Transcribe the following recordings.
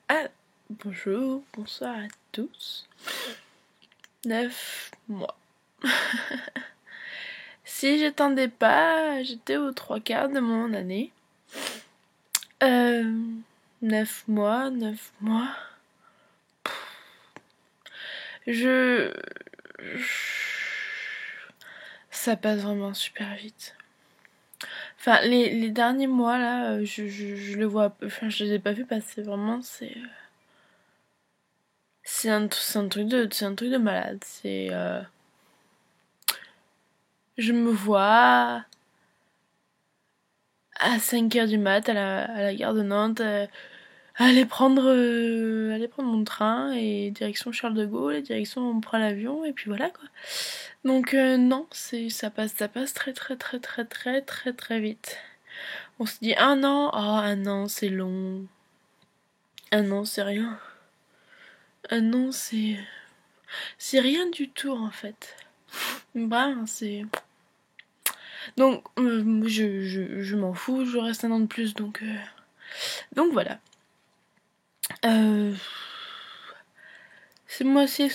Ah, bonjour, bonsoir à tous. 9 mois. Si j'attendais pas, j'étais aux 3/4 de mon année. 9 mois, 9 mois. Je... Ça passe vraiment super vite. Enfin, les derniers mois, là, je le vois... Enfin, je les ai pas vus passer, vraiment, c'est un truc de malade. Je me vois à 5h du mat à la gare de Nantes, aller prendre mon train et direction Charles de Gaulle, et direction on prend l'avion et puis voilà quoi. Donc non, ça passe très très très très très très très vite. On se dit un an, oh un an c'est long. Un an c'est rien. Un an c'est rien du tout en fait. Vraiment c'est... Donc je m'en fous, je reste un an de plus donc voilà. Ce mois-ci.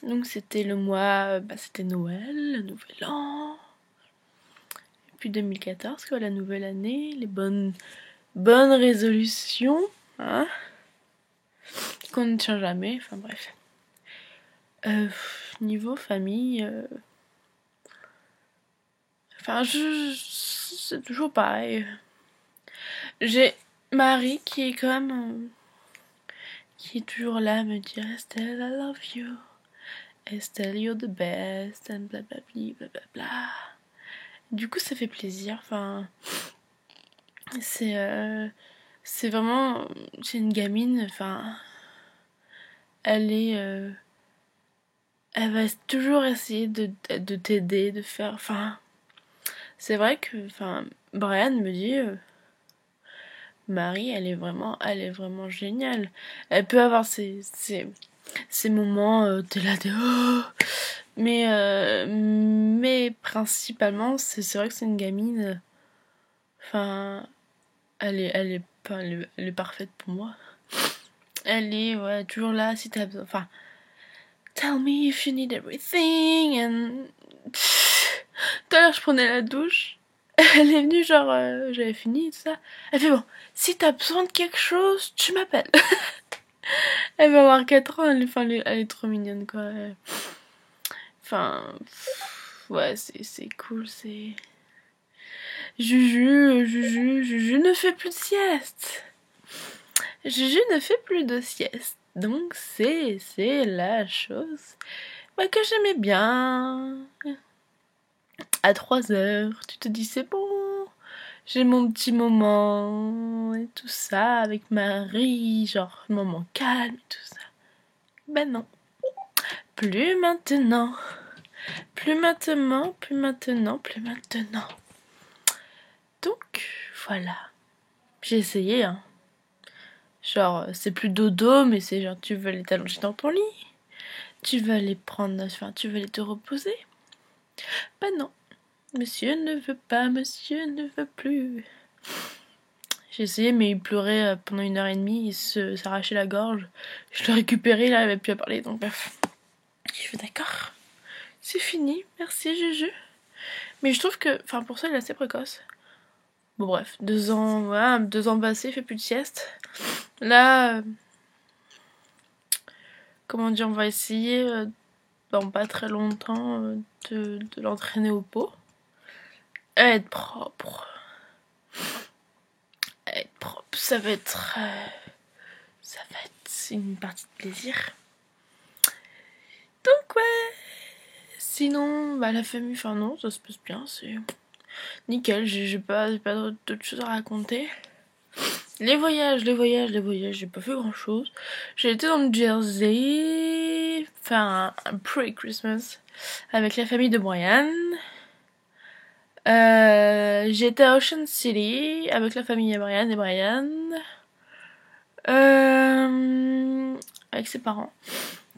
Donc c'était le mois, c'était Noël, le Nouvel An, et puis 2014 quoi, la nouvelle année, les bonnes résolutions, hein, qu'on ne tient jamais, enfin bref. Niveau famille, enfin c'est toujours pareil. J'ai Marie qui est comme qui est toujours là à me dire Estelle I love you, Estelle you're the best, and blablabli blablabla. Du coup ça fait plaisir, enfin c'est vraiment, c'est une gamine, enfin elle va toujours essayer de t'aider, de faire, enfin c'est vrai que, enfin Brian me dit Marie elle est vraiment géniale. Elle peut avoir ces moments t'es là de oh, mais principalement c'est vrai que c'est une gamine, enfin elle est parfaite pour moi. Elle est ouais, toujours là si t'as besoin, enfin tell me if you need everything and tout à l'heure je prenais la douche. Elle est venue genre j'avais fini et tout ça. Elle fait bon, si t'as besoin de quelque chose, tu m'appelles. Elle va avoir 4 ans, elle est trop mignonne quoi. Enfin ouais, c'est cool, c'est Juju ne fait plus de sieste. Juju ne fait plus de sieste. Donc c'est la chose que j'aimais bien. À 3h, tu te dis c'est bon, j'ai mon petit moment et tout ça avec Marie, genre moment calme et tout ça. Ben non, plus maintenant, plus maintenant, plus maintenant, plus maintenant. Donc voilà, j'ai essayé hein. Genre c'est plus dodo mais c'est genre tu veux aller t'allonger dans ton lit, tu veux aller prendre, enfin tu veux aller te reposer. Ben non, monsieur ne veut pas, monsieur ne veut plus. J'ai essayé, mais il pleurait pendant 1h30, il s'arrachait la gorge. Je l'ai récupéré, là, il n'avait plus à parler, donc bref. Je suis d'accord. C'est fini, merci Juju. Mais je trouve que, enfin, pour ça, il est assez précoce. Bon, bref, 2 ans, voilà, 2 ans passés, il fait plus de sieste. Là, comment dire, on va essayer, dans pas très longtemps, de l'entraîner au pot. Être propre. Être propre, ça va être une partie de plaisir. Donc ouais. Sinon, la famille, enfin non, ça se passe bien, c'est nickel, j'ai pas d'autres choses à raconter. Les voyages, j'ai pas fait grand chose. J'ai été dans le Jersey, enfin un pre-Christmas, avec la famille de Brian. J'ai été à Ocean City, avec la famille de Brian et Brian. Avec ses parents,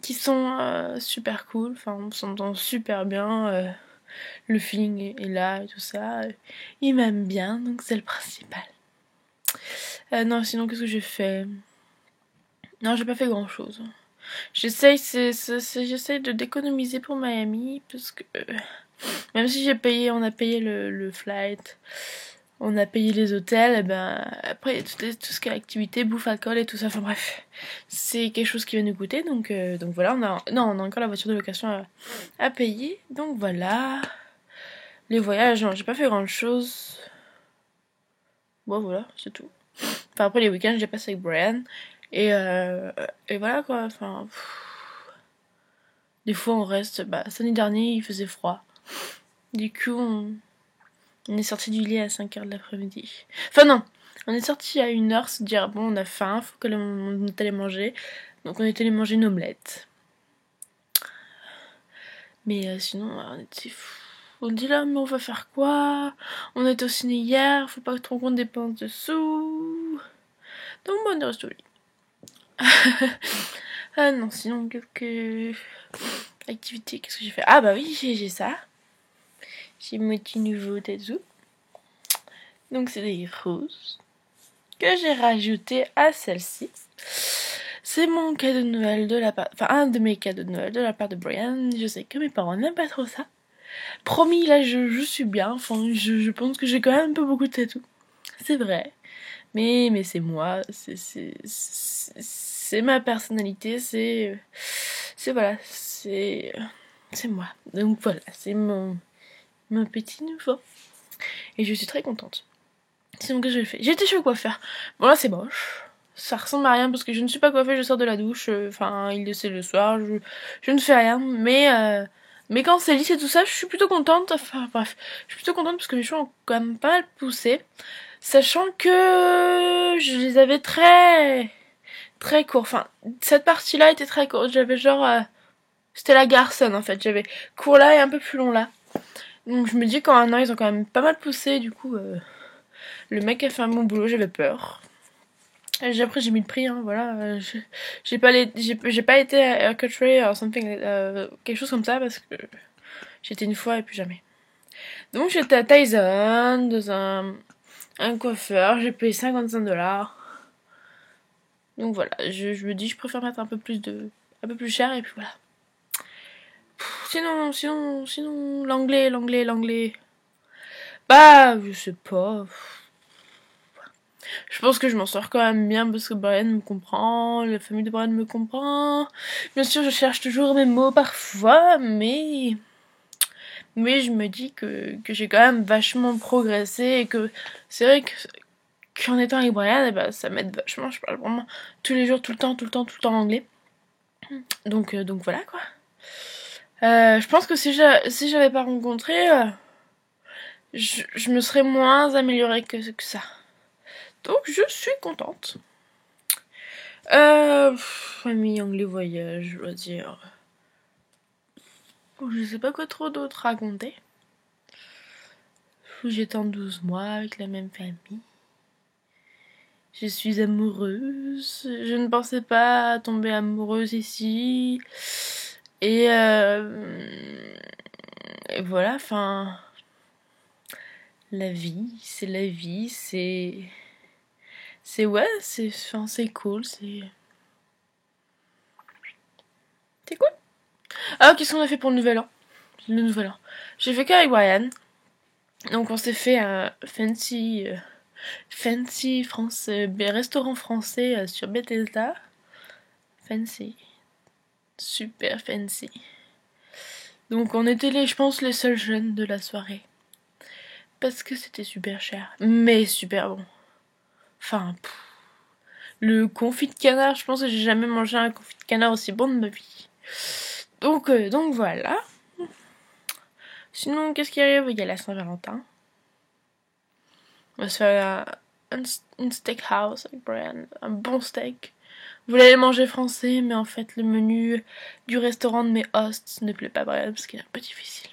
qui sont super cool, enfin on s'entend super bien. Le feeling est là et tout ça. Il m'aime bien, donc c'est le principal. Non, sinon, qu'est-ce que j'ai fait? Non, j'ai pas fait grand-chose. J'essaye d'économiser pour Miami, parce que même si on a payé le flight, on a payé les hôtels, et ben après il y a tout ce qui est activité, bouffe, alcool et tout ça. Enfin bref, c'est quelque chose qui va nous coûter. Donc voilà, on a encore la voiture de location à payer. Donc voilà, les voyages, non, j'ai pas fait grand chose. Bon voilà, c'est tout. Enfin après les week-ends, j'ai passé avec Brian et voilà quoi. Enfin des fois on reste. Bah samedi dernier il faisait froid. Du coup on est sorti du lit à 5h de l'après-midi. Enfin non, on est sorti à 1h se dire bon on a faim, faut que on est allé manger. Donc on est allé manger une omelette. Mais sinon on était fou. On dit là mais on va faire quoi? On était au ciné hier, faut pas trop qu'on dépense de sous. Donc bon on est resté au lit. Ah non sinon quelques activités, qu'est-ce que j'ai fait? Ah bah oui j'ai ça. J'ai mon petit nouveau tattoo. Donc c'est des roses que j'ai rajouté à celle-ci. C'est mon cadeau de Noël de la part... Enfin, un de mes cadeaux de Noël de la part de Brian. Je sais que mes parents n'aiment pas trop ça. Promis, là, je suis bien. Enfin, je pense que j'ai quand même un peu beaucoup de tatous. C'est vrai. Mais c'est moi. C'est ma personnalité. Voilà. C'est moi. Donc voilà. C'est mon petit nouveau. Et je suis très contente. Sinon, qu'est-ce que j'ai fait? J'ai été chez le coiffeur. Bon, là, c'est moche. Ça ressemble à rien parce que je ne suis pas coiffée, je sors de la douche. Enfin, il est le soir, je ne fais rien. Mais quand c'est lisse et tout ça, je suis plutôt contente. Enfin, bref, je suis plutôt contente parce que mes cheveux ont quand même pas mal poussé. Sachant que je les avais très, très courts. Enfin, cette partie-là était très courte. J'avais genre... c'était la garçonne en fait. J'avais court là et un peu plus long là. Donc je me dis qu'en un an, ils ont quand même pas mal poussé. Du coup... le mec a fait un bon boulot, j'avais peur. Et après j'ai mis le prix, hein, voilà. J'ai pas été à Country or something, quelque chose comme ça parce que j'étais une fois et plus jamais. Donc j'étais à Tyson dans un coiffeur, j'ai payé 55$. Donc voilà, je me dis je préfère mettre un peu plus cher et puis voilà. Sinon l'anglais. Bah je sais pas. Je pense que je m'en sors quand même bien parce que Brian me comprend, la famille de Brian me comprend. Bien sûr, je cherche toujours mes mots parfois, mais je me dis que j'ai quand même vachement progressé et que c'est vrai qu'en étant avec Brian, eh ben, ça m'aide vachement. Je parle vraiment tous les jours, tout le temps anglais. Donc voilà quoi. Je pense que si j'avais pas rencontré, je me serais moins améliorée que ça. Donc je suis contente. Famille, anglais, voyage, je dois dire. Je sais pas quoi trop d'autre raconter. J'étais en 12 mois avec la même famille. Je suis amoureuse. Je ne pensais pas tomber amoureuse ici. Et, et voilà, enfin... La vie, c'est... ouais, c'est cool, c'est cool. Ah, qu'est-ce qu'on a fait pour le nouvel an? J'ai fait qu'avec Brian. Donc on s'est fait un fancy restaurant français sur Bethesda. Fancy. Super fancy. Donc on était je pense les seuls jeunes de la soirée. Parce que c'était super cher. Mais super bon. Enfin, le confit de canard, je pense que j'ai jamais mangé un confit de canard aussi bon de ma vie. Donc voilà. Sinon, qu'est-ce qui arrive? Il y a la Saint-Valentin. On va se faire un steakhouse avec Brian. Un bon steak. Vous voulez aller manger français, mais en fait, le menu du restaurant de mes hosts ne plaît pas à Brian parce qu'il est un peu difficile.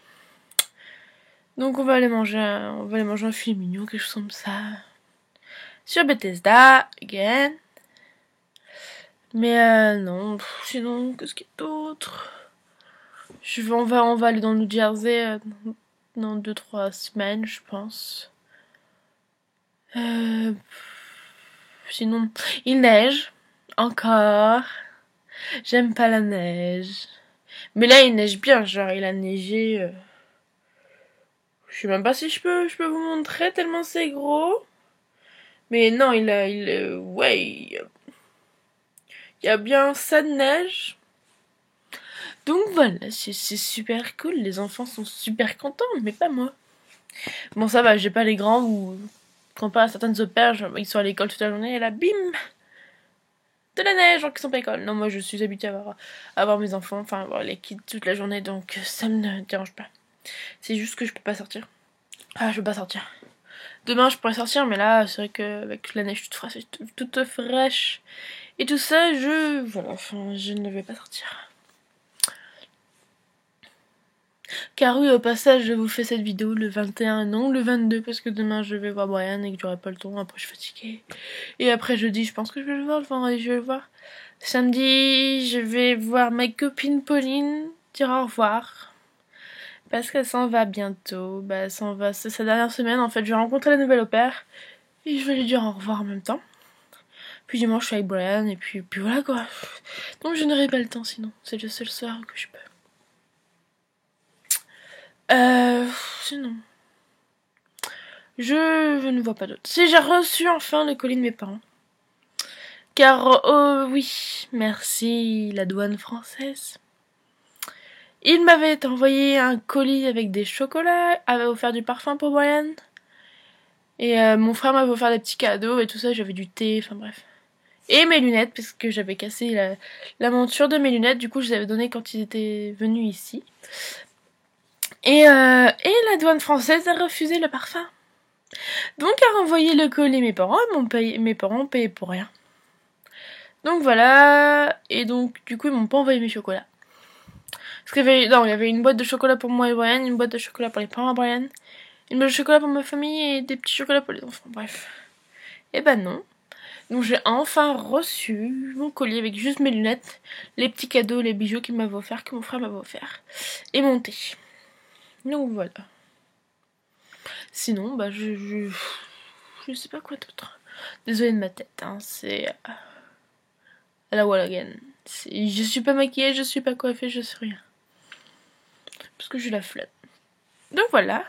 Donc, on va aller manger un filet mignon, quelque chose comme ça. Sur Bethesda, again. Mais non, sinon, qu'est-ce qu'il y a d'autre? On va aller dans le New Jersey dans 2-3 semaines, je pense. sinon, il neige. Encore. J'aime pas la neige. Mais là, il neige bien, genre, il a neigé... Je sais même pas si je peux vous montrer tellement c'est gros. Mais non, ouais, il y a bien ça de neige. Donc voilà, c'est super cool. Les enfants sont super contents, mais pas moi. Bon, ça va, j'ai pas les grands où, comparé à certaines auberges, ils sont à l'école toute la journée et là, bim, de la neige, alors qu'ils sont pas à l'école. Non, moi je suis habituée à avoir mes enfants, enfin, avoir les kids toute la journée, donc ça me dérange pas. C'est juste que je peux pas sortir. Ah, je peux pas sortir. Demain, je pourrais sortir, mais là, c'est vrai qu'avec la neige toute fraîche et tout ça, voilà, enfin, je ne vais pas sortir. Car oui, au passage, je vous fais cette vidéo le 21, non le 22, parce que demain, je vais voir Brian et que j'aurai pas le temps, après je suis fatiguée. Et après, jeudi, je pense que je vais le voir, le vendredi, je vais le voir. Samedi, je vais voir ma copine Pauline, dire au revoir. Parce qu'elle s'en va bientôt. Bah, elle s'en va. C'est sa dernière semaine. En fait, je vais rencontrer la nouvelle au père. Et je vais lui dire au revoir en même temps. Puis dimanche, je suis avec Brian. Et puis voilà quoi. Donc, je n'aurai pas le temps sinon. C'est le seul soir que je peux. Sinon. Je ne vois pas d'autre. Si j'ai reçu enfin le colis de mes parents. Car, oh oui, merci la douane française. Il m'avait envoyé un colis avec des chocolats, avait offert du parfum pour Brian. Et mon frère m'avait offert des petits cadeaux et tout ça, j'avais du thé, enfin bref. Et mes lunettes, parce que j'avais cassé la monture de mes lunettes, du coup je les avais données quand ils étaient venus ici. Et la douane française a refusé le parfum. Donc a renvoyé le colis à mes parents, et mes parents ont payé pour rien. Donc voilà, et donc du coup ils m'ont pas envoyé mes chocolats. Parce qu'il y avait une boîte de chocolat pour moi et Brian, une boîte de chocolat pour les parents et Brian, une boîte de chocolat pour ma famille et des petits chocolats pour les enfants, bref. Et ben non. Donc j'ai enfin reçu mon colis avec juste mes lunettes, les petits cadeaux, les bijoux qu'il m'avait offert, que mon frère m'avait offert, et mon thé. Donc voilà. Sinon, bah je sais pas quoi d'autre. Désolée de ma tête, hein, c'est à la wall again. Je suis pas maquillée, je suis pas coiffée, je sais rien. Parce que j'ai la flemme. Donc voilà.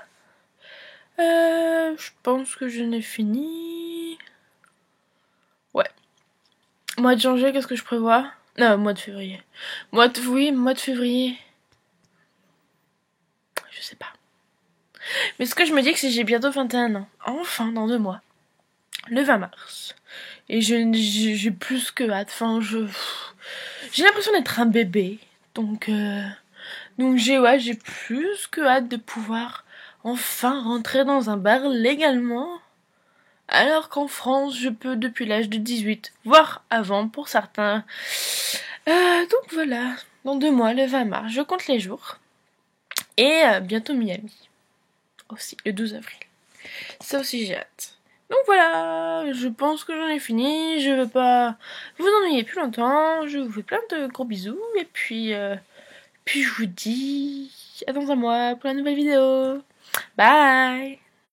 Je pense que je n'ai fini. Ouais. Mois de janvier, qu'est-ce que je prévois? Non, mois de février. Mois de février. Je sais pas. Mais ce que je me dis, que si j'ai bientôt 21 ans, enfin dans 2 mois, le 20 mars, et j'ai plus que hâte. Enfin, j'ai l'impression d'être un bébé. Donc j'ai plus que hâte de pouvoir enfin rentrer dans un bar légalement. Alors qu'en France, je peux depuis l'âge de 18, voire avant pour certains. Donc voilà, dans 2 mois, le 20 mars, je compte les jours. Et bientôt Miami, aussi, le 12 avril. Ça aussi j'ai hâte. Donc voilà, je pense que j'en ai fini. Je veux pas vous ennuyer plus longtemps. Je vous fais plein de gros bisous. Et puis je vous dis à dans un mois pour la nouvelle vidéo. Bye!